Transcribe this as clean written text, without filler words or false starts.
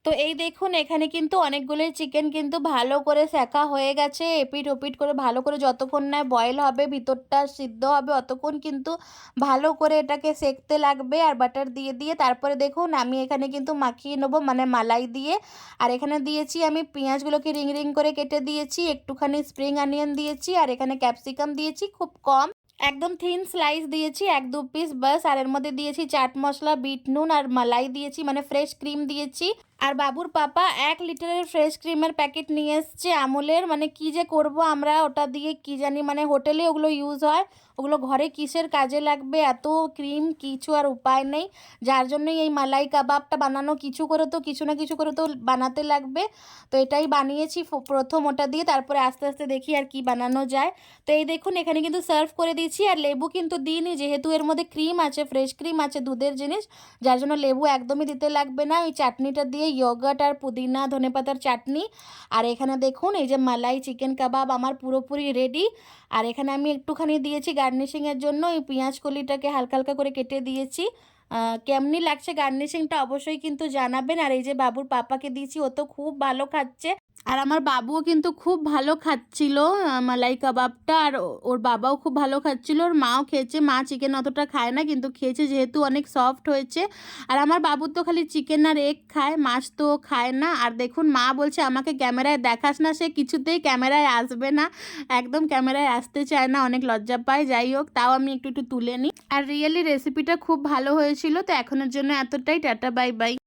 তো এই দেখুন এখানে কিন্তু অনেকগুলো চিকেন কিন্তু ভালো করে সেঁকা হয়ে গেছে, এপিট ওপিট করে ভালো করে যতক্ষণ না বয়েল হবে, ভিতরটা সিদ্ধ হবে, অতক্ষণ কিন্তু ভালো করে এটাকে সেঁকতে লাগবে। আর বাটার দিয়ে দিয়ে তারপরে দেখুন আমি এখানে কিন্তু মাখিয়ে নেবো, মানে মালাই দিয়ে। আর এখানে দিয়েছি আমি পেঁয়াজগুলোকে রিং রিং করে কেটে দিয়েছি, একটুখানি স্প্রিং অনিয়ন দিয়েছি, আর এখানে ক্যাপসিকাম দিয়েছি খুব কম, একদম থিন স্লাইস দিয়েছি 1-2 পিস বাস। আর এর মধ্যে দিয়েছি চাট মশলা, বিট নুন আর মালাই দিয়েছি, মানে ফ্রেশ ক্রিম দিয়েছি। আর বাবুর পাপা 1 লিটারের ফ্রেশ ক্রিমের প্যাকেট নিয়ে এসছে আমুলের, মানে কি যে করব আমরা ওটা দিয়ে কি জানি, মানে হোটেলে ওগুলো ইউজ হয়, ওগুলো ঘরে কিসের কাজে লাগবে, এত ক্রিম, কিছু আর উপায় নেই। যার জন্যই এই মালাই কাবাবটা বানানো, কিছু করে তো কিছু না কিছু করে তো বানাতে লাগবে। তো এটাই বানিয়েছি প্রথম ওটা দিয়ে, তারপরে আস্তে আস্তে দেখি আর কি বানানো যায়। তো এই দেখুন এখানে কিন্তু সার্ভ করে দিয়েছি, আর লেবু কিন্তু দিইনি, যেহেতু এর মধ্যে ক্রিম আছে, ফ্রেশ ক্রিম আছে, দুধের জিনিস, যার জন্য লেবু একদমই দিতে লাগবে না। ওই চাটনিটা দিয়ে ইয়োগার্ট আর পুদিনা ধনেপাতার চাটনি। আর এখানে দেখুন এই যে মালাই চিকেন কাবাব আমার পুরোপুরি রেডি। আর এখানে আমি একটুখানি দিয়েছি গার্নিশিংয়ের জন্য এই পেঁয়াজ কলিটাকে হালকা হালকা করে কেটে দিয়েছি। কেমনি লাগছে গার্নিশিংটা অবশ্যই কিন্তু জানাবেন। আর এই যে বাবুর পাপাকে দিয়েছি, ও তো খুব ভালো খাচ্ছে। আর আমার বাবুও কিন্তু খুব ভালো খাচ্ছিল মালাই কাবাবটা, আর ওর বাবাও খুব ভালো খাচ্ছিল, ওর মাও খেয়েছে। মা চিকেন অতটা খায় না, কিন্তু খেয়েছে যেহেতু অনেক সফট হয়েছে। আর আমার বাবু তো খালি চিকেন আর এগ খায়, মাছ তো খায় না। আর দেখুন মা বলছে আমাকে ক্যামেরায় দেখাস না, সে কিছুতেই ক্যামেরায় আসবে না, একদম ক্যামেরায় আসতে চায় না, অনেক লজ্জা পায়। যাই হোক, তাও আমি একটু একটু তুলে নিই। আর রিয়েলি রেসিপিটা খুব ভালো হয়েছিল। তো এখনের জন্য এতটাই, টাটা বাই বাই।